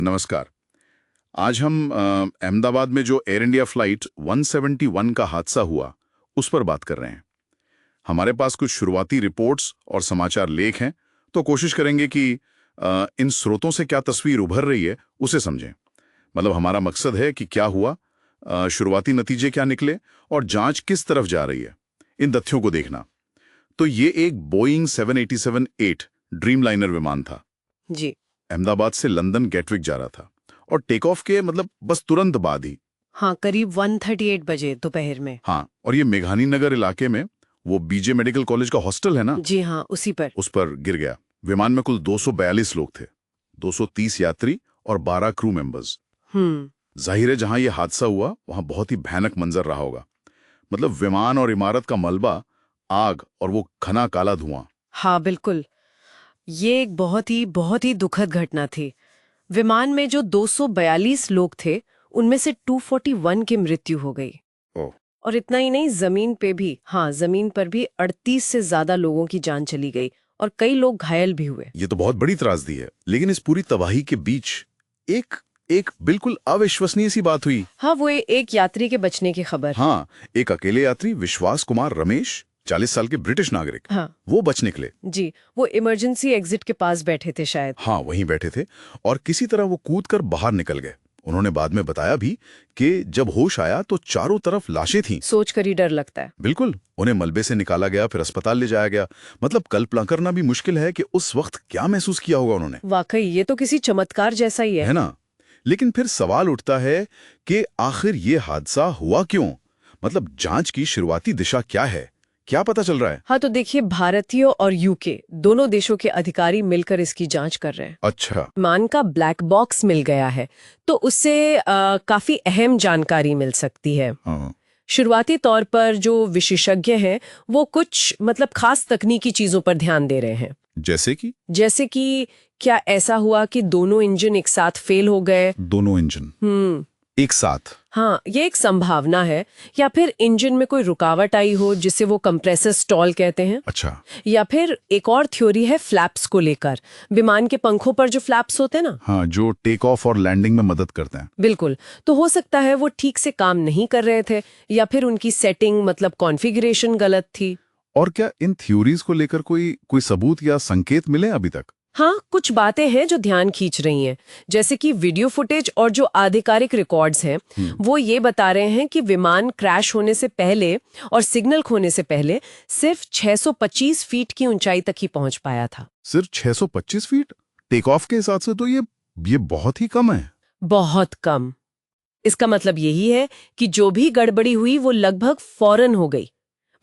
नमस्कार। आज हम अहमदाबाद में जो एयर इंडिया फ्लाइट 171 का हादसा हुआ उस पर बात कर रहे हैं। हमारे पास कुछ शुरुआती रिपोर्ट्स और समाचार लेख हैं, तो कोशिश करेंगे कि इन स्रोतों से क्या तस्वीर उभर रही है उसे समझें। मतलब हमारा मकसद है कि क्या हुआ, शुरुआती नतीजे क्या निकले और जांच किस तरफ जा रही है, इन तथ्यों को देखना। तो ये एक बोइंग 787-8 ड्रीम लाइनर विमान था जी। अहमदाबाद से लंदन गेटविक जा रहा था और टेक ऑफ के बस तुरंत बाद ही। हाँ, करीब 1:38 बजे दोपहर में। हाँ, और ये मेघानी नगर इलाके में वो बीजे मेडिकल कॉलेज का हॉस्टल है ना, जी हाँ, उसी पर। उस पर गिर गया। विमान में कुल 242 लोग थे, 230 यात्री और 12 क्रू मेंबर्स। जाहिर है जहां ये हादसा हुआ वहां बहुत ही भयानक मंजर रहा होगा। मतलब विमान और इमारत का मलबा, आग और वो घना काला धुआं। हाँ बिल्कुल, ये एक बहुत ही दुखद घटना थी। विमान में जो 242 लोग थे, उनमें से 241 की मृत्यु हो गई। ओह। और इतना ही नहीं, जमीन पर भी 38 से ज्यादा लोगों की जान चली गई और कई लोग घायल भी हुए। ये तो बहुत बड़ी त्रासदी है, लेकिन इस पूरी तबाही के बीच एक एक बिल्कुल अविश्वसनीय सी बात हुई। हाँ, वो एक यात्री के बचने की खबर। हाँ, एक अकेले यात्री विश्वास कुमार रमेश, 40 साल के ब्रिटिश नागरिक, हाँ, वो बच निकले। जी, वो इमरजेंसी एग्जिट के पास बैठे थे शायद। हाँ, वहीं बैठे थे और किसी तरह वो कूदकर बाहर निकल गए। उन्होंने बाद में बताया भी कि जब होश आया तो चारों तरफ लाशें थीं। सोच कर ही डर लगता है। बिल्कुल, उन्हें मलबे से निकाला गया, फिर अस्पताल ले जाया गया। मतलब कल्पना करना भी मुश्किल है कि उस वक्त क्या महसूस किया होगा उन्होंने। वाकई ये तो किसी चमत्कार जैसा ही है ना? लेकिन फिर सवाल उठता है कि आखिर ये हादसा हुआ क्यों? मतलब जांच की शुरुआती दिशा क्या है? क्या पता चल रहा है? हाँ, तो देखिए, भारतीय और यूके दोनों देशों के अधिकारी मिलकर इसकी जांच कर रहे हैं। अच्छा। विमान का ब्लैक बॉक्स मिल गया है, तो उससे काफी अहम जानकारी मिल सकती है। हाँ। शुरुआती तौर पर जो विशेषज्ञ हैं, वो कुछ खास तकनीकी चीजों पर ध्यान दे रहे हैं। जैसे कि क्या ऐसा हुआ कि दोनों इंजन एक साथ फेल हो गए? दोनों इंजन एक साथ? हाँ, ये एक संभावना है। या फिर इंजन में कोई रुकावट आई हो जिसे वो कंप्रेसर स्टॉल कहते हैं। अच्छा। या फिर एक और थ्योरी है फ्लैप्स को लेकर। विमान के पंखों पर जो फ्लैप्स होते हैं ना, हाँ, जो टेक ऑफ और लैंडिंग में मदद करते हैं। बिल्कुल, तो हो सकता है वो ठीक से काम नहीं कर रहे थे या फिर उनकी सेटिंग कॉन्फ़िगरेशन गलत थी। और क्या इन थ्योरीज को लेकर कोई सबूत या संकेत मिले अभी तक? हाँ, कुछ बातें हैं जो ध्यान खींच रही हैं, जैसे कि वीडियो फुटेज और जो आधिकारिक रिकॉर्ड्स हैं, वो ये बता रहे हैं कि विमान क्रैश होने से पहले और सिग्नल खोने से पहले सिर्फ 625 फीट की ऊंचाई तक ही पहुंच पाया था। सिर्फ 625 फीट? टेक ऑफ के हिसाब से तो ये बहुत ही कम है। बहुत कम। इसका मतलब यही है कि जो भी गड़बड़ी हुई वो लगभग फौरन हो गई,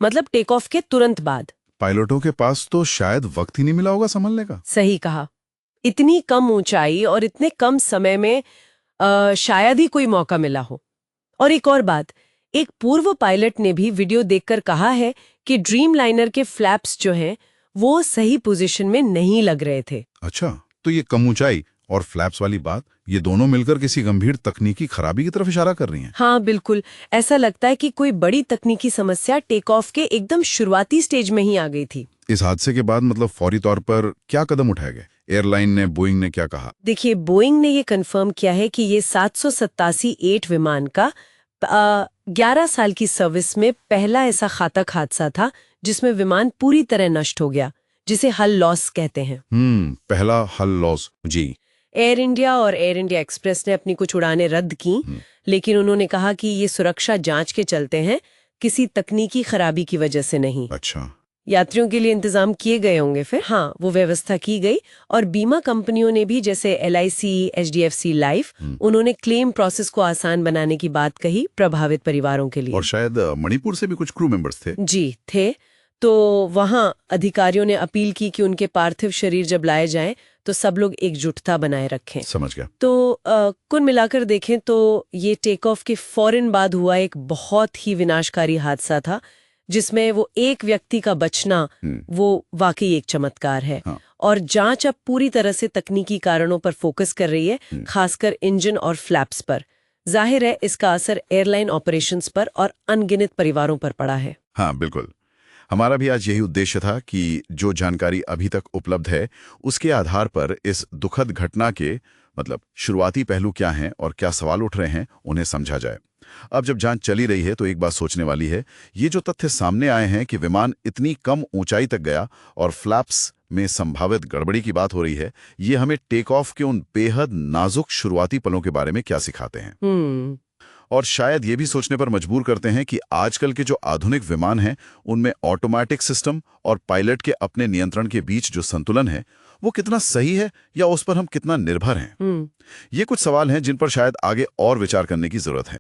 टेक ऑफ के तुरंत बाद। पायलटों के पास तो शायद वक्त ही नहीं मिला होगा संभलने का। सही कहा। इतनी कम ऊंचाई और इतने कम समय में शायद ही कोई मौका मिला हो। और एक और बात, एक पूर्व पायलट ने भी वीडियो देखकर कहा है कि ड्रीम लाइनर के फ्लैप्स जो हैं वो सही पोजीशन में नहीं लग रहे थे। अच्छा, तो ये कम ऊंचाई और फ्लैप्स वाली बात, ये दोनों मिलकर किसी गंभीर तकनीकी खराबी की तरफ इशारा कर रही हैं। हाँ बिल्कुल, ऐसा लगता है कि कोई बड़ी तकनीकी समस्या टेक ऑफ के एकदम शुरुआती स्टेज में ही आ गई थी। इस हादसे के बाद फौरी तौर पर क्या कदम उठाए गए? एयरलाइन ने, बोइंग ने क्या कहा? देखिए, बोइंग ने ये कंफर्म किया है कि ये 787-8 विमान का 11 साल की सर्विस में पहला ऐसा घातक हादसा था जिसमें विमान पूरी तरह नष्ट हो गया, जिसे हल लॉस कहते हैं। पहला हल लॉस। जी। एयर इंडिया और एयर इंडिया एक्सप्रेस ने अपनी कुछ उड़ानें रद्द की, लेकिन उन्होंने कहा कि ये सुरक्षा जांच के चलते हैं, किसी तकनीकी खराबी की वजह से नहीं। अच्छा। यात्रियों के लिए इंतजाम किए गए होंगे फिर। हाँ, वो व्यवस्था की गई और बीमा कंपनियों ने भी, जैसे LIC, HDFC लाइफ, उन्होंने क्लेम प्रोसेस को आसान बनाने की बात कही प्रभावित परिवारों के लिए। और शायद मणिपुर से भी कुछ क्रू मेंबर्स थे। जी थे। तो वहां अधिकारियों ने अपील की कि उनके पार्थिव शरीर जब लाए जाएं तो सब लोग एकजुटता बनाए रखें। समझ गया। तो कुल मिलाकर देखें तो ये टेक ऑफ के फौरन बाद हुआ एक बहुत ही विनाशकारी हादसा था, जिसमें वो एक व्यक्ति का बचना वो वाकई एक चमत्कार है। हाँ। और जांच अब पूरी तरह से तकनीकी कारणों पर फोकस कर रही है, खासकर इंजन और फ्लैप्स पर। जाहिर है इसका असर एयरलाइन ऑपरेशंस पर और अनगिनत परिवारों पर पड़ा है। हाँ बिल्कुल, हमारा भी आज यही उद्देश्य था कि जो जानकारी अभी तक उपलब्ध है उसके आधार पर इस दुखद घटना के मतलब शुरुआती पहलू क्या हैं और क्या सवाल उठ रहे हैं, उन्हें समझा जाए। अब जब जांच चली रही है तो एक बात सोचने वाली है, ये जो तथ्य सामने आए हैं कि विमान इतनी कम ऊंचाई तक गया और फ्लैप्स में संभावित गड़बड़ी की बात हो रही है, ये हमें टेक ऑफ के उन बेहद नाजुक शुरुआती पलों के बारे में क्या सिखाते हैं। और शायद ये भी सोचने पर मजबूर करते हैं कि आजकल के जो आधुनिक विमान हैं, उनमें ऑटोमेटिक सिस्टम और पायलट के अपने नियंत्रण के बीच जो संतुलन है, वो कितना सही है या उस पर हम कितना निर्भर हैं। ये कुछ सवाल हैं जिन पर शायद आगे और विचार करने की जरूरत है।